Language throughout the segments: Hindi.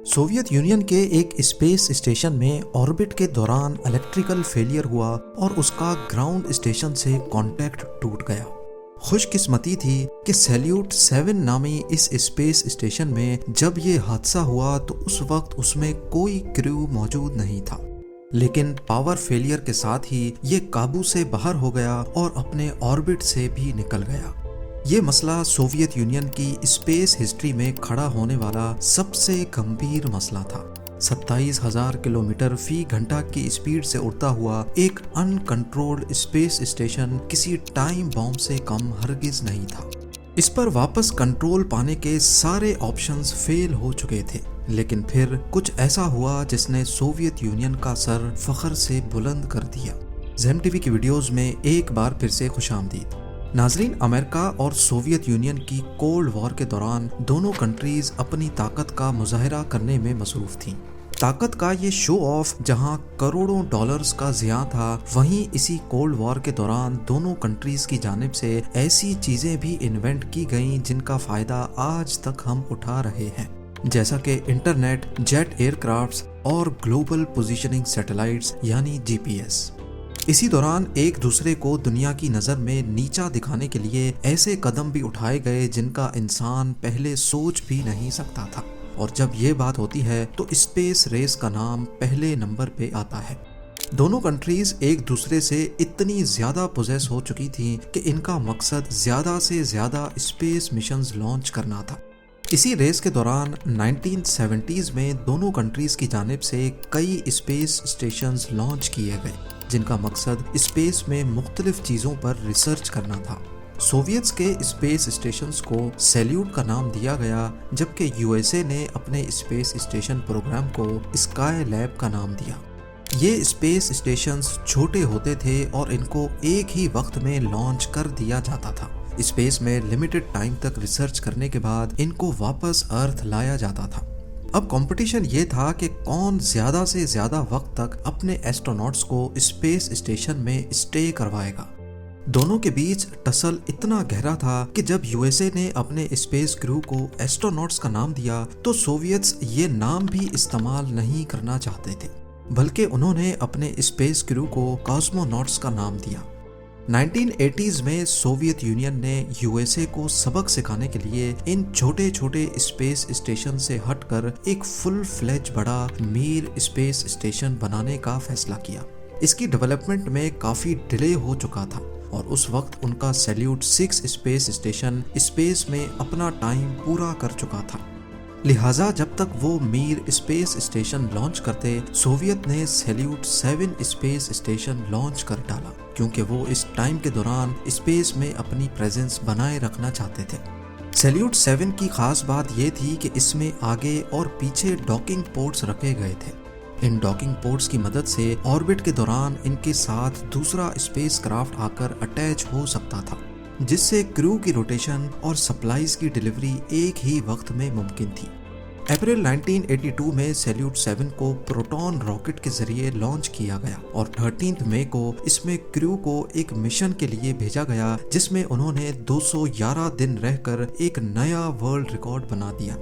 सोवियत यूनियन के एक स्पेस स्टेशन में ऑर्बिट के दौरान इलेक्ट्रिकल फेलियर हुआ और उसका ग्राउंड स्टेशन से कांटेक्ट टूट गया। खुशकिस्मती थी कि सैल्यूट 7 नामी इस स्पेस स्टेशन में जब ये हादसा हुआ तो उस वक्त उसमें कोई क्रू मौजूद नहीं था, लेकिन पावर फेलियर के साथ ही ये काबू से बाहर हो गया और अपने ऑर्बिट से भी निकल गया। ये मसला सोवियत यूनियन की स्पेस हिस्ट्री में खड़ा होने वाला सबसे गंभीर मसला था। 27,000 किलोमीटर फी घंटा की स्पीड से उड़ता हुआ एक अनकंट्रोल्ड स्पेस स्टेशन किसी टाइम बॉम्ब से कम हरगिज नहीं था। इस पर वापस कंट्रोल पाने के सारे ऑप्शंस फेल हो चुके थे, लेकिन फिर कुछ ऐसा हुआ जिसने सोवियत यूनियन का सर फख्र से बुलंद कर दिया। ज़ेम टीवी की वीडियोस में एक बार फिर से खुशामदीद। नाजरीन, अमेरिका और सोवियत यूनियन की कोल्ड वॉर के दौरान दोनों कंट्रीज अपनी ताकत का मुजाहिरा करने में मसरूफ थीं। ताकत का ये शो ऑफ जहां करोड़ों डॉलर्स का ज़िया था, वहीं इसी कोल्ड वॉर के दौरान दोनों कंट्रीज की जानिब से ऐसी चीज़ें भी इन्वेंट की गईं जिनका फ़ायदा आज तक हम उठा रहे हैं, जैसा कि इंटरनेट, जेट एयरक्राफ्ट्स और ग्लोबल पोजीशनिंग सैटेलाइट्स यानी GPS। इसी दौरान एक दूसरे को दुनिया की नज़र में नीचा दिखाने के लिए ऐसे कदम भी उठाए गए जिनका इंसान पहले सोच भी नहीं सकता था। और जब ये बात होती है तो स्पेस रेस का नाम पहले नंबर पे आता है। दोनों कंट्रीज एक दूसरे से इतनी ज़्यादा पोजेस हो चुकी थी कि इनका मकसद ज़्यादा से ज़्यादा स्पेस मिशंस लॉन्च करना था। इसी रेस के दौरान 1970s में दोनों कंट्रीज की जानिब से कई स्पेस स्टेशंस लॉन्च किए गए जिनका मकसद स्पेस में मुख्तलिफ चीज़ों पर रिसर्च करना था। सोवियट्स के स्पेस स्टेशंस को सैल्यूट का नाम दिया गया, जबकि USA ने अपने स्पेस स्टेशन प्रोग्राम को स्काई लैब का नाम दिया। ये स्पेस स्टेशंस छोटे होते थे और इनको एक ही वक्त में लॉन्च कर दिया जाता था। स्पेस में लिमिटेड टाइम तक रिसर्च करने के बाद इनको वापस अर्थ लाया जाता था। अब कंपटीशन ये था कि कौन ज्यादा से ज्यादा वक्त तक अपने एस्ट्रोनॉट्स को स्पेस स्टेशन में स्टे करवाएगा। दोनों के बीच टसल इतना गहरा था कि जब USA ने अपने स्पेस क्रू को एस्ट्रोनॉट्स का नाम दिया तो सोवियट्स ये नाम भी इस्तेमाल नहीं करना चाहते थे, बल्कि उन्होंने अपने स्पेस क्रू को कॉस्मोनॉट्स का नाम दिया। 1980s में सोवियत यूनियन ने USA को सबक सिखाने के लिए इन छोटे छोटे स्पेस स्टेशन से हटकर एक फुल फ्लेज बड़ा मीर स्पेस स्टेशन बनाने का फैसला किया। इसकी डेवलपमेंट में काफी डिले हो चुका था और उस वक्त उनका सैल्यूट 6 स्पेस स्टेशन स्पेस में अपना टाइम पूरा कर चुका था। लिहाजा जब तक वो मीर स्पेस स्टेशन लॉन्च करते, सोवियत ने सैल्यूट 7 स्पेस स्टेशन लॉन्च कर डाला, क्योंकि वो इस टाइम के दौरान स्पेस में अपनी प्रेजेंस बनाए रखना चाहते थे। सैल्यूट 7 की खास बात ये थी कि इसमें आगे और पीछे डॉकिंग पोर्ट्स रखे गए थे। इन डॉकिंग पोर्ट्स की मदद से ऑर्बिट के दौरान इनके साथ दूसरा स्पेस क्राफ्ट आकर अटैच हो सकता था, जिससे क्रू की रोटेशन और सप्लाईज की डिलीवरी एक ही वक्त में मुमकिन थी। अप्रैल 1982 में सैल्यूट 7 को प्रोटॉन रॉकेट के जरिए लॉन्च किया गया और 13 मई को इसमें क्रू को एक मिशन के लिए भेजा गया, जिसमें उन्होंने 211 दिन रहकर एक नया वर्ल्ड रिकॉर्ड बना दिया।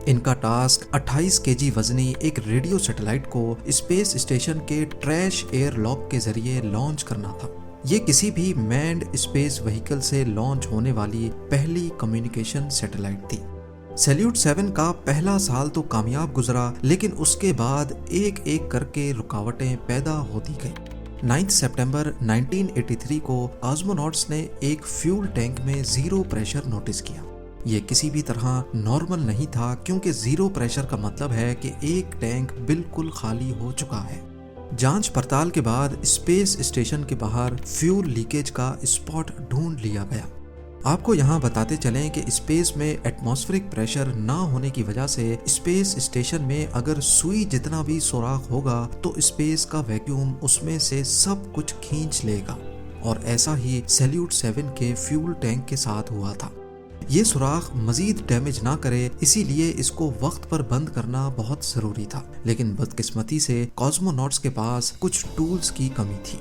इनका टास्क 28 kg वजनी एक रेडियो सैटेलाइट को स्पेस स्टेशन के ट्रैश एयर लॉक के जरिए लॉन्च करना था। ये किसी भी मैन्ड स्पेस व्हीकल से लॉन्च होने वाली पहली कम्युनिकेशन सैटेलाइट थी। सैल्यूट 7 का पहला साल तो कामयाब गुजरा, लेकिन उसके बाद एक एक करके रुकावटें पैदा होती गईं। 9 सितंबर 1983 को कॉस्मोनॉट्स ने एक फ्यूल टैंक में जीरो प्रेशर नोटिस किया। ये किसी भी तरह नॉर्मल नहीं था, क्योंकि जीरो प्रेशर का मतलब है कि एक टैंक बिल्कुल खाली हो चुका है। जांच पड़ताल के बाद स्पेस स्टेशन के बाहर फ्यूल लीकेज का स्पॉट ढूंढ लिया गया। आपको यहाँ बताते चलें कि स्पेस में एटमॉस्फेरिक प्रेशर ना होने की वजह से स्पेस स्टेशन में अगर सुई जितना भी सुराख होगा तो स्पेस का वैक्यूम उसमें से सब कुछ खींच लेगा, और ऐसा ही सैल्यूट 7 के फ्यूल टैंक के साथ हुआ था। ये सुराख मजीद डैमेज ना करे, इसीलिए इसको वक्त पर बंद करना बहुत जरूरी था, लेकिन बदकिस्मती से कॉस्मोनॉट्स के पास कुछ टूल्स की कमी थी।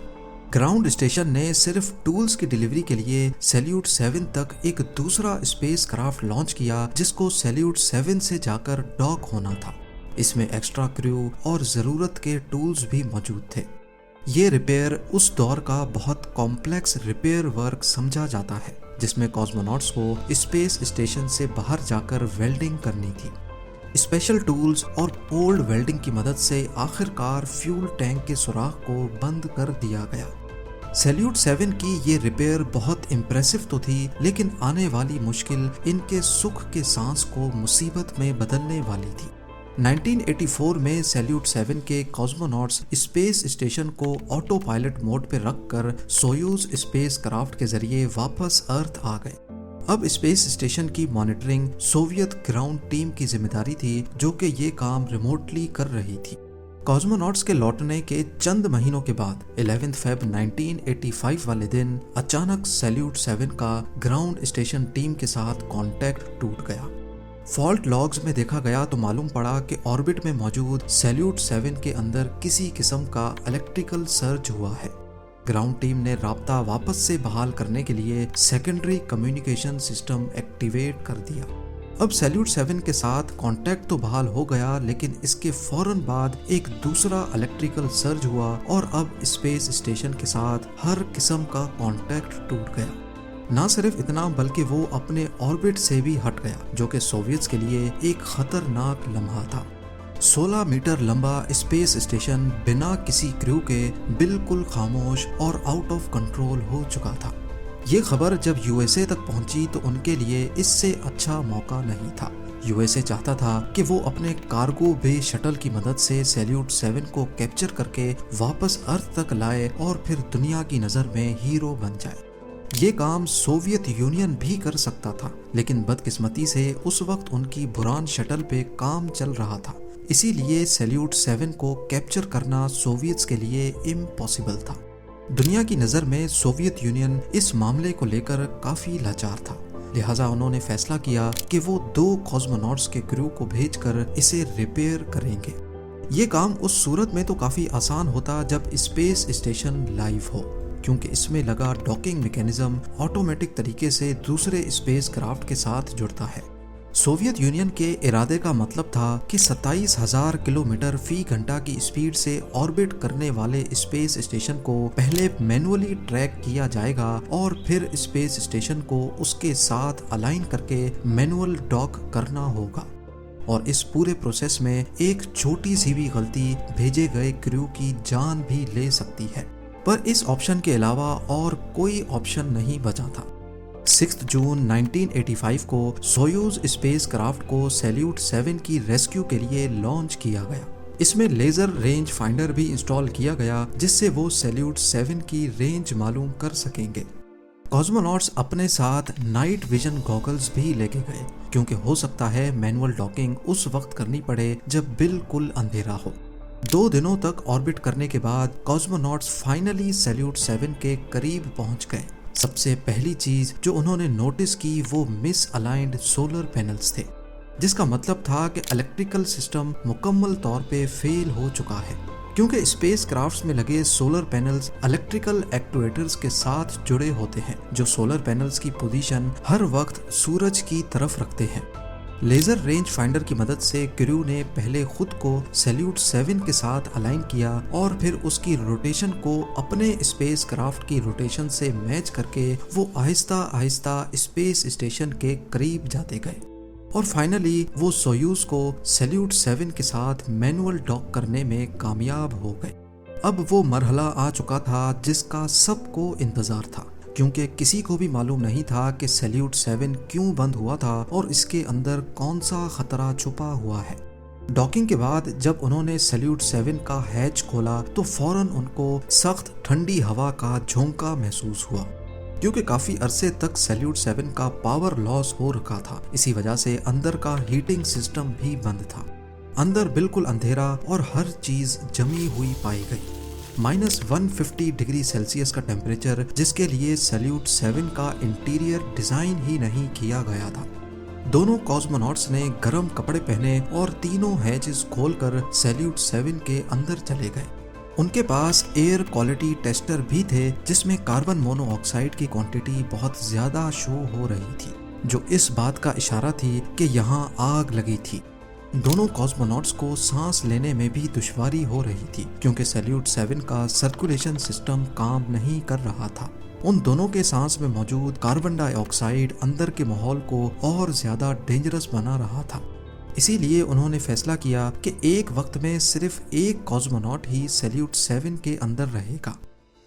ग्राउंड स्टेशन ने सिर्फ टूल्स की डिलीवरी के लिए सैल्यूट 7 तक एक दूसरा स्पेस क्राफ्ट लॉन्च किया, जिसको सैल्यूट 7 से जाकर डॉक होना था। इसमें एक्स्ट्रा क्रू और ज़रूरत के टूल्स भी मौजूद थे। ये रिपेयर उस दौर का बहुत कॉम्प्लेक्स रिपेयर वर्क समझा जाता है, जिसमें कॉस्मोनॉट्स को स्पेस स्टेशन से बाहर जाकर वेल्डिंग करनी थी। स्पेशल टूल्स और पोल्ड वेल्डिंग की मदद से आखिरकार फ्यूल टैंक के सुराख को बंद कर दिया गया। सैल्यूट 7 की ये रिपेयर बहुत इम्प्रेसिव तो थी, लेकिन आने वाली मुश्किल इनके सुख के सांस को मुसीबत में बदलने वाली थी। 1984 में सैल्यूट 7 के कॉस्मोनॉट्स स्पेस स्टेशन को ऑटो पायलट मोड पर रखकर सोयूज स्पेस क्राफ्ट के जरिए वापस अर्थ आ गए। अब स्पेस स्टेशन की मॉनिटरिंग सोवियत ग्राउंड टीम की जिम्मेदारी थी, जो कि ये काम रिमोटली कर रही थी। कॉस्मोनॉट्स के लौटने के चंद महीनों के बाद 11 फेब 1985 वाले दिन अचानक सैल्यूट 7 का ग्राउंड स्टेशन टीम के साथ कांटेक्ट टूट गया। फॉल्ट लॉग्स में देखा गया तो मालूम पड़ा कि ऑर्बिट में मौजूद सैल्यूट 7 के अंदर किसी किस्म का इलेक्ट्रिकल सर्ज हुआ है। ग्राउंड टीम ने राब्ता वापस से बहाल करने के लिए सेकेंडरी कम्युनिकेशन सिस्टम एक्टिवेट कर दिया। अब सैल्यूट 7 के साथ कांटेक्ट तो बहाल हो गया, लेकिन इसके फौरन बाद एक दूसरा इलेक्ट्रिकल सर्ज हुआ और अब स्पेस स्टेशन के साथ हर किस्म का कांटेक्ट टूट गया। ना सिर्फ इतना, बल्कि वो अपने ऑर्बिट से भी हट गया, जो कि सोवियट्स के लिए एक खतरनाक लम्हा था। 16 मीटर लंबा स्पेस स्टेशन बिना किसी क्रू के बिल्कुल खामोश और आउट ऑफ कंट्रोल हो चुका था। ये खबर जब यूएसए तक पहुंची तो उनके लिए इससे अच्छा मौका नहीं था। यूएसए चाहता था कि वो अपने कार्गो बे शटल की मदद से सैल्यूट 7 को कैप्चर करके वापस अर्थ तक लाए और फिर दुनिया की नज़र में हीरो बन जाए। ये काम सोवियत यूनियन भी कर सकता था, लेकिन बदकिस्मती से उस वक्त उनकी बुरान शटल पे काम चल रहा था। इसीलिए सैल्यूट 7 को कैप्चर करना सोवियट्स के लिए इम्पॉसिबल था। दुनिया की नज़र में सोवियत यूनियन इस मामले को लेकर काफ़ी लाचार था, लिहाजा उन्होंने फैसला किया कि वो 2 कॉस्मोनॉट्स के क्रू को भेजकर इसे रिपेयर करेंगे। ये काम उस सूरत में तो काफ़ी आसान होता जब स्पेस स्टेशन लाइव हो, क्योंकि इसमें लगा डॉकिंग मैकेनिज्म ऑटोमेटिक तरीके से दूसरे स्पेस क्राफ्ट के साथ जुड़ता है। सोवियत यूनियन के इरादे का मतलब था कि 27,000 किलोमीटर फी घंटा की स्पीड से ऑर्बिट करने वाले स्पेस स्टेशन को पहले मैनुअली ट्रैक किया जाएगा और फिर स्पेस स्टेशन को उसके साथ अलाइन करके मैनुअल डॉक करना होगा। और इस पूरे प्रोसेस में एक छोटी सी भी गलती भेजे गए क्रू की जान भी ले सकती है, पर इस ऑप्शन के अलावा और कोई ऑप्शन नहीं बचा था। 6 जून 1985 को सोयूज स्पेस क्राफ्ट को सैल्यूट 7 की रेस्क्यू के लिए लॉन्च किया गया। इसमें लेजर रेंज फाइंडर भी इंस्टॉल किया गया, जिससे वो सैल्यूट 7 की रेंज मालूम कर सकेंगे। कॉस्मोनॉट्स अपने साथ नाइट विजन गॉगल्स भी लेके गए, क्योंकि हो सकता है मैनुअल डॉकिंग उस वक्त करनी पड़े जब बिल्कुल अंधेरा हो। 2 दिनों तक ऑर्बिट करने के बाद कॉस्मोनॉट्स फाइनली सैल्यूट 7 के करीब पहुंच गए। सबसे पहली चीज जो उन्होंने नोटिस की वो मिस अलाइंड सोलर पैनल्स थे, जिसका मतलब था कि इलेक्ट्रिकल सिस्टम मुकम्मल तौर पे फेल हो चुका है, क्योंकि स्पेस क्राफ्ट्स में लगे सोलर पैनल्स इलेक्ट्रिकल एक्टुएटर्स के साथ जुड़े होते हैं, जो सोलर पैनल्स की पोजीशन हर वक्त सूरज की तरफ रखते हैं। लेजर रेंज फाइंडर की मदद से क्रू ने पहले खुद को सैल्यूट 7 के साथ अलाइन किया और फिर उसकी रोटेशन को अपने स्पेस क्राफ्ट की रोटेशन से मैच करके वो आहिस्ता आहिस्ता स्पेस स्टेशन के करीब जाते गए और फाइनली वो सोयूज को सैल्यूट 7 के साथ मैनुअल डॉक करने में कामयाब हो गए। अब वो मरहला आ चुका था जिसका सबको इंतजार था, क्योंकि किसी को भी मालूम नहीं था कि सैल्यूट 7 क्यों बंद हुआ था और इसके अंदर कौन सा खतरा छुपा हुआ है। डॉकिंग के बाद जब उन्होंने सैल्यूट 7 का हैच खोला तो फौरन उनको सख्त ठंडी हवा का झोंका महसूस हुआ, क्योंकि काफी अरसे तक सैल्यूट 7 का पावर लॉस हो रखा था। इसी वजह से अंदर का हीटिंग सिस्टम भी बंद था। अंदर बिल्कुल अंधेरा और हर चीज जमी हुई पाई गई। -150 डिग्री सेल्सियस का टेम्परेचर, जिसके लिए सैल्यूट 7 का इंटीरियर डिजाइन ही नहीं किया गया था। दोनों कॉस्मोनॉट्स ने गर्म कपड़े पहने और तीनों हैचेस खोलकर सैल्यूट 7 के अंदर चले गए। उनके पास एयर क्वालिटी टेस्टर भी थे, जिसमें कार्बन मोनोऑक्साइड की क्वांटिटी बहुत ज्यादा शो हो रही थी, जो इस बात का इशारा थी कि यहाँ आग लगी थी। दोनों कॉस्मोनॉट्स को सांस लेने में भी दुश्वारी हो रही थी क्योंकि सैल्यूट 7 का सर्कुलेशन सिस्टम काम नहीं कर रहा था। उन दोनों के सांस में मौजूद कार्बन डाइऑक्साइड अंदर के माहौल को और ज्यादा डेंजरस बना रहा था। इसीलिए उन्होंने फैसला किया कि एक वक्त में सिर्फ एक कॉस्मोनॉट ही सैल्यूट 7 के अंदर रहेगा।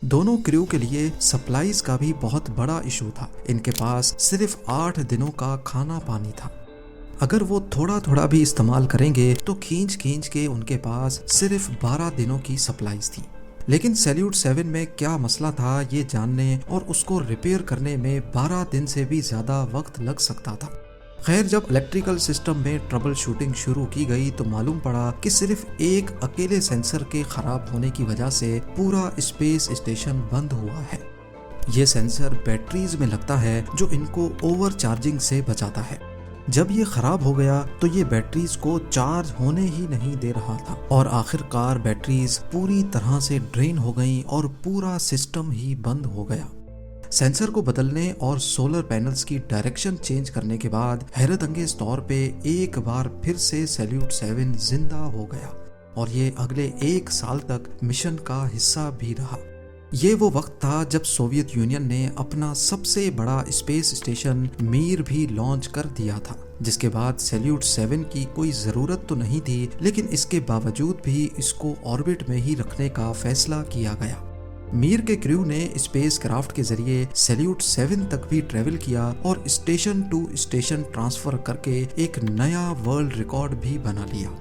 दोनों क्रू के लिए सप्लाईज का भी बहुत बड़ा इशू था। इनके पास सिर्फ 8 दिनों का खाना पानी था। अगर वो थोड़ा थोड़ा भी इस्तेमाल करेंगे तो खींच खींच के उनके पास सिर्फ 12 दिनों की सप्लाईज थी। लेकिन सैल्यूट 7 में क्या मसला था ये जानने और उसको रिपेयर करने में 12 दिन से भी ज्यादा वक्त लग सकता था। खैर, जब इलेक्ट्रिकल सिस्टम में ट्रबल शूटिंग शुरू की गई तो मालूम पड़ा कि सिर्फ एक अकेले सेंसर के खराब होने की वजह से पूरा स्पेस स्टेशन बंद हुआ है। ये सेंसर बैटरीज में लगता है जो इनको ओवर चार्जिंग से बचाता है। जब ये खराब हो गया तो ये बैटरीज को चार्ज होने ही नहीं दे रहा था और आखिरकार बैटरीज पूरी तरह से ड्रेन हो गई और पूरा सिस्टम ही बंद हो गया। सेंसर को बदलने और सोलर पैनल्स की डायरेक्शन चेंज करने के बाद हैरत अंगेज तौर पे एक बार फिर से सैल्यूट 7 जिंदा हो गया और ये अगले 1 साल तक मिशन का हिस्सा भी रहा। ये वो वक्त था जब सोवियत यूनियन ने अपना सबसे बड़ा स्पेस स्टेशन मीर भी लॉन्च कर दिया था, जिसके बाद सैल्यूट 7 की कोई ज़रूरत तो नहीं थी, लेकिन इसके बावजूद भी इसको ऑर्बिट में ही रखने का फैसला किया गया। मीर के क्रू ने स्पेस क्राफ्ट के जरिए सैल्यूट 7 तक भी ट्रेवल किया और स्टेशन टू स्टेशन ट्रांसफर करके एक नया वर्ल्ड रिकॉर्ड भी बना लिया।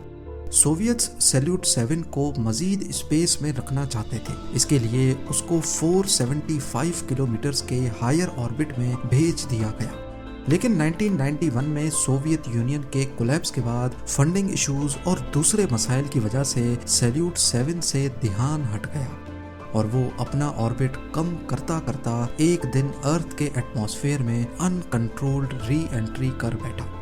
सोवियट्स सैल्यूट 7 को मजीद स्पेस में रखना चाहते थे। इसके लिए उसको 475 किलोमीटर के हायर ऑर्बिट में भेज दिया गया। लेकिन 1991 में सोवियत यूनियन के कोलैप्स के बाद फंडिंग इश्यूज और दूसरे मसाइल की वजह से सैल्यूट 7 से ध्यान हट गया और वो अपना ऑर्बिट कम करता करता एक दिन अर्थ के एटमॉस्फेयर में अनकंट्रोल्ड री एंट्री कर बैठा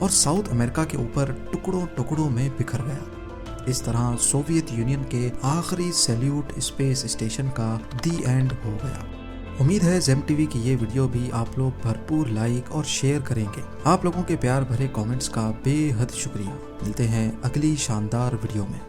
और साउथ अमेरिका के ऊपर टुकड़ों टुकड़ों में बिखर गया। इस तरह सोवियत यूनियन के आखिरी सैल्यूट स्पेस स्टेशन का दी एंड हो गया। उम्मीद है जेम टीवी की ये वीडियो भी आप लोग भरपूर लाइक और शेयर करेंगे। आप लोगों के प्यार भरे कमेंट्स का बेहद शुक्रिया। मिलते हैं अगली शानदार वीडियो में।